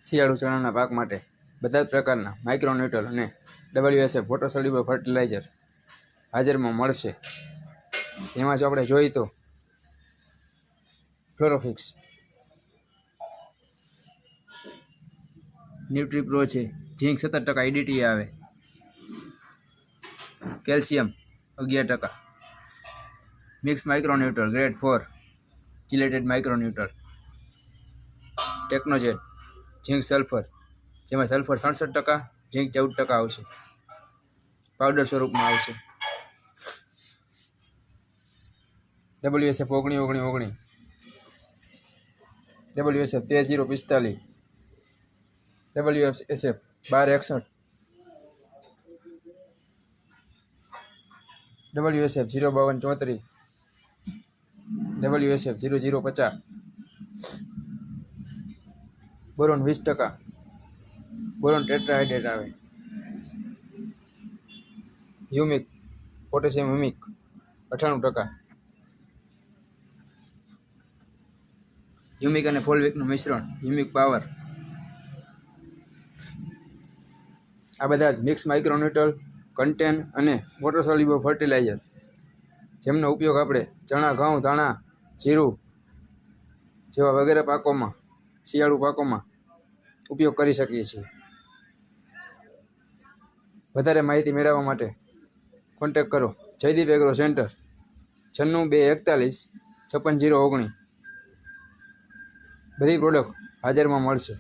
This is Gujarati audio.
શિયાળુ ચણાના પાક માટે બધા જ પ્રકારના માઇક્રોન્યુટ્રલ અને WSF વોટર સોલ્યુબલ ફર્ટિલાઇઝર હાજરમાં મળશે. તેમાં જો આપણે જોઈએ તો ક્લોરોફિક્સ, ન્યુટ્રીપ્રો છે, ઝીંક 17% EDTA આવે, calcium 11%, mix micronutrient grade 4 chelated micronutrient, Technojet zinc sulphur, જેમાં સલ્ફર 67%, ઝીંક 14% આવશે, પાવડર સ્વરૂપમાં આવશે. WSF 19-19-19, WSF 13-0-45, WSF 12-61, WSF 0-52-34, WSF 00-50, boron 20%, boron ટેટ્રાહાઇડ્રેટ આવે, હ્યુમિક પોટેશિયમ હ્યુમિક 98%, હ્યુમિક અને ફોલ્વિકનું મિશ્રણ હ્યુમિક પાવર. આ બધા જ મિક્સ માઇક્રોન્યુટ્રલ કન્ટેન અને વોટર સોલ્યુબલ ફર્ટિલાઇઝર, જેમનો ઉપયોગ આપણે ચણા, ઘઉં, ધાણા, જીરું જેવા વગેરે પાકોમાં, શિયાળુ પાકોમાં ઉપયોગ કરી શકીએ છીએ. વધારે માહિતી મેળવવા માટે કોન્ટેક્ટ કરો જયદીપ એગ્રો સેન્ટર 96-241-56-019. બધી પ્રોડક્ટ હાજરમાં મળશે.